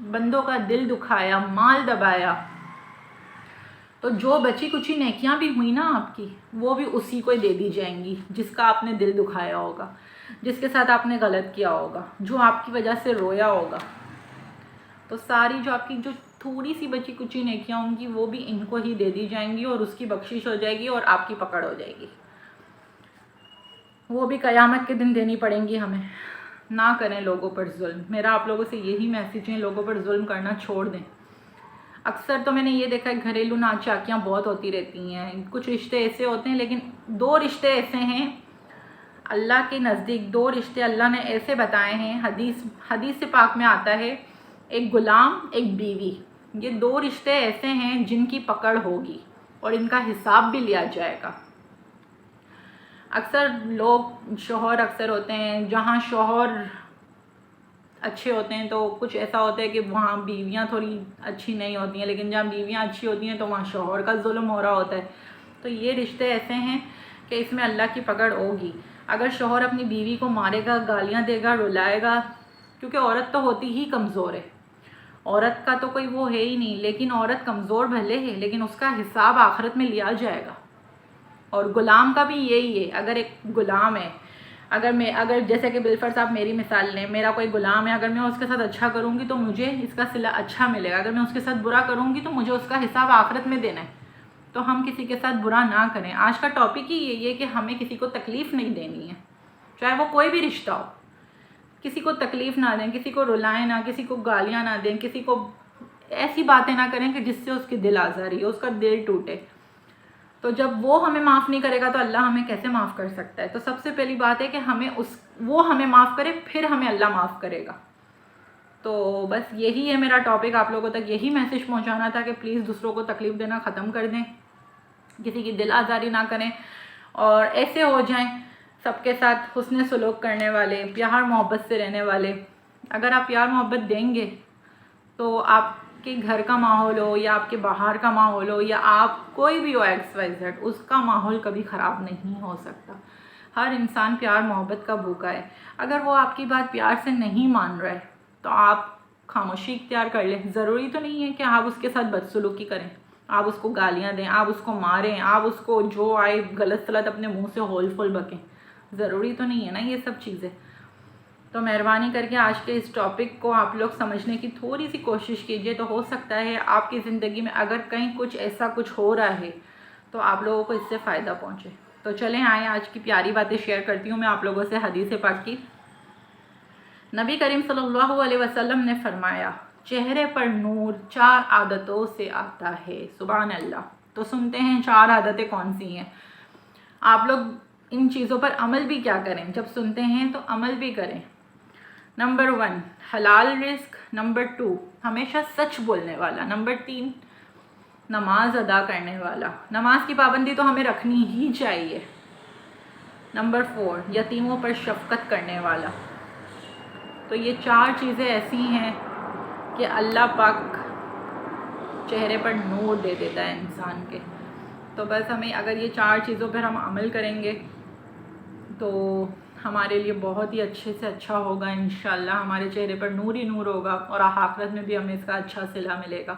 بندوں کا دل دکھایا، مال دبایا، تو جو بچی کچھ نیکیاں بھی ہوئی نا آپ کی، وہ بھی اسی کو دے دی جائیں گی جس کا آپ نے دل دکھایا ہوگا، جس کے ساتھ آپ نے غلط کیا ہوگا، جو آپ کی وجہ سے رویا ہوگا. تو ساری جو آپ کی جو تھوڑی سی بچی کچھ نیکیاں ہوں گی وہ بھی ان کو ہی دے دی جائیں گی، اور اس کی بخشش ہو جائے گی اور آپ کی پکڑ ہو جائے گی. وہ بھی قیامت کے دن دینی پڑیں گی ہمیں. نہ کریں لوگوں پر ظلم. میرا آپ لوگوں سے یہی میسیج ہے، لوگوں پر ظلم کرنا چھوڑ دیں. اکثر تو میں نے یہ دیکھا ہے گھریلو ناچاکیاں بہت ہوتی رہتی ہیں. کچھ رشتے ایسے ہوتے ہیں، لیکن 2 رشتے ایسے ہیں اللہ کے نزدیک، 2 رشتے اللہ نے ایسے بتائے ہیں، حدیث پاک میں آتا ہے، ایک غلام ایک بیوی. یہ 2 رشتے ایسے ہیں جن کی پکڑ ہوگی اور ان کا حساب بھی لیا جائے گا. اکثر لوگ شوہر اکثر ہوتے ہیں، جہاں شوہر اچھے ہوتے ہیں تو کچھ ایسا ہوتا ہے کہ وہاں بیویاں تھوڑی اچھی نہیں ہوتی ہیں، لیکن جہاں بیویاں اچھی ہوتی ہیں تو وہاں شوہر کا ظلم ہو رہا ہوتا ہے. تو یہ رشتے ایسے ہیں کہ اس میں اللہ کی پکڑ ہوگی. اگر شوہر اپنی بیوی کو مارے گا، گالیاں دے گا، رلائے گا، کیونکہ عورت تو ہوتی ہی کمزور ہے، عورت کا تو کوئی وہ ہے ہی نہیں، لیکن عورت کمزور بھلے ہے لیکن اس کا حساب آخرت میں لیا جائے گا. اور غلام کا بھی یہی ہے. اگر ایک غلام ہے، اگر جیسے کہ بالفرض آپ میری مثال لیں، میرا کوئی غلام ہے، اگر میں اس کے ساتھ اچھا کروں گی تو مجھے اس کا صلہ اچھا ملے گا، اگر میں اس کے ساتھ برا کروں گی تو مجھے اس کا حساب آخرت میں دینا ہے. تو ہم کسی کے ساتھ برا نہ کریں. آج کا ٹاپک ہی یہی ہے کہ ہمیں کسی کو تکلیف نہیں دینی ہے، چاہے وہ کوئی بھی رشتہ ہو. کسی کو تکلیف نہ دیں، کسی کو رلائیں نہ، کسی کو گالیاں نہ دیں، کسی کو ایسی باتیں نہ کریں کہ جس سے اس کی دل آزاری ہو، اس کا دل ٹوٹے. تو جب وہ ہمیں معاف نہیں کرے گا تو اللہ ہمیں کیسے معاف کر سکتا ہے؟ تو سب سے پہلی بات ہے کہ وہ ہمیں معاف کرے، پھر ہمیں اللہ معاف کرے گا. تو بس یہی ہے میرا ٹاپک، آپ لوگوں تک یہی میسیج پہنچانا تھا کہ پلیز دوسروں کو تکلیف دینا ختم کر دیں، کسی کی دل آزاری نہ کریں، اور ایسے ہو جائیں سب کے ساتھ حسن سلوک کرنے والے، پیار محبت سے رہنے والے. اگر آپ پیار محبت دیں گے تو آپ کے گھر کا ماحول ہو یا آپ کے باہر کا ماحول ہو یا آپ کوئی بھی ہو XYZ، اس کا ماحول کبھی خراب نہیں ہو سکتا. ہر انسان پیار محبت کا بھوکا ہے. اگر وہ آپ کی بات پیار سے نہیں مان رہا ہے تو آپ خاموشی اختیار کر لیں. ضروری تو نہیں ہے کہ آپ اس کے ساتھ بدسلوکی کریں، آپ اس کو گالیاں دیں، آپ اس کو ماریں، آپ اس کو جو آئے غلط سلط اپنے منہ سے ہول فول بکیں. ضروری تو نہیں ہے نا یہ سب چیزیں. تو مہربانی کر کے آج کے اس ٹاپک کو آپ لوگ سمجھنے کی تھوڑی سی کوشش کیجئے. تو ہو سکتا ہے آپ کی زندگی میں اگر کہیں کچھ ہو رہا ہے تو آپ لوگوں کو اس سے فائدہ پہنچے. تو چلیں آئیں آج کی پیاری باتیں شیئر کرتی ہوں میں آپ لوگوں سے حدیث پاک کی. نبی کریم صلی اللہ علیہ وسلم نے فرمایا، چہرے پر نور 4 عادتوں سے آتا ہے. سبحان اللہ. تو سنتے ہیں 4 عادتیں کون سی ہیں. آپ لوگ ان چیزوں پر عمل بھی کیا کریں، جب سنتے ہیں تو عمل بھی کریں. نمبر 1 حلال رزق. نمبر 2 ہمیشہ سچ بولنے والا. نمبر 3 نماز ادا کرنے والا. نماز کی پابندی تو ہمیں رکھنی ہی چاہیے. نمبر 4 یتیموں پر شفقت کرنے والا. تو یہ 4 چیزیں ایسی ہیں کہ اللہ پاک چہرے پر نور دے دیتا ہے انسان کے. تو بس ہمیں اگر یہ 4 چیزوں پر ہم عمل کریں گے تو ہمارے لیے بہت ہی اچھے سے اچھا ہوگا. انشاءاللہ ہمارے چہرے پر نور ہی نور ہوگا اور آخرت میں بھی ہمیں اس کا اچھا صلہ ملے گا.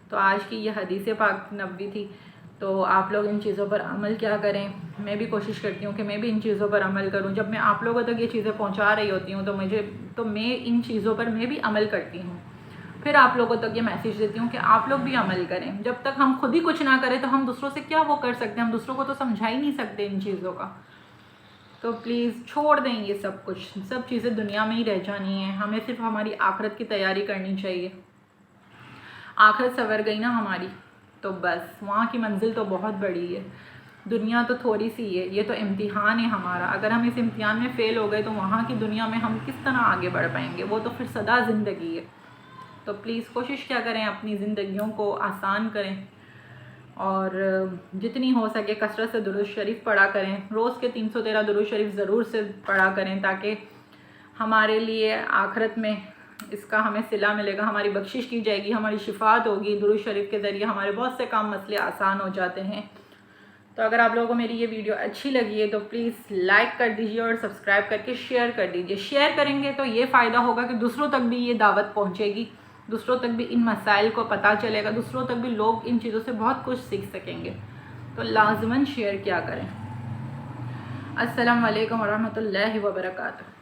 تو آج کی یہ حدیث پاک نبوی تھی. تو آپ لوگ ان چیزوں پر عمل کیا کریں. میں بھی کوشش کرتی ہوں کہ میں بھی ان چیزوں پر عمل کروں. جب میں آپ لوگوں تک یہ چیزیں پہنچا رہی ہوتی ہوں تو میں ان چیزوں پر میں بھی عمل کرتی ہوں. پھر آپ لوگوں تک یہ میسیج دیتی ہوں کہ آپ لوگ بھی عمل کریں. جب تک ہم خود ہی کچھ نہ کریں تو ہم دوسروں سے کیا وہ کر سکتے ہیں. ہم دوسروں کو تو سمجھا ہی نہیں سکتے ان چیزوں کا. تو پلیز چھوڑ دیں یہ سب کچھ. سب چیزیں دنیا میں ہی رہ جانی ہیں. ہمیں صرف ہماری آخرت کی تیاری کرنی چاہیے. آخرت سنور گئی نا ہماری تو بس وہاں کی منزل تو بہت بڑی ہے. دنیا تو تھوڑی سی ہے. یہ تو امتحان ہے ہمارا. اگر ہم اس امتحان میں فیل ہو گئے تو وہاں کی دنیا میں ہم کس طرح آگے بڑھ پائیں گے. وہ تو پھر سدا زندگی ہے. تو پلیز کوشش کیا کریں اپنی زندگیوں کو آسان کریں اور جتنی ہو سکے کثرت سے درود شریف پڑھا کریں. روز کے 313 درود شریف ضرور سے پڑھا کریں تاکہ ہمارے لیے آخرت میں اس کا ہمیں صلہ ملے گا. ہماری بخشش کی جائے گی، ہماری شفاعت ہوگی. درود شریف کے ذریعے ہمارے بہت سے کام مسئلے آسان ہو جاتے ہیں. تو اگر آپ لوگوں کو میری یہ ویڈیو اچھی لگی ہے تو پلیز لائک کر دیجئے اور سبسکرائب کر کے شیئر کر دیجئے. شیئر کریں گے تو یہ فائدہ ہوگا کہ دوسروں تک بھی یہ دعوت پہنچے گی دوسروں تک بھی ان مسائل کو پتہ چلے گا، دوسروں تک بھی لوگ ان چیزوں سے بہت کچھ سیکھ سکیں گے، تو لازماً شیئر کیا کریں۔ السلام علیکم ورحمۃ اللہ وبرکاتہ۔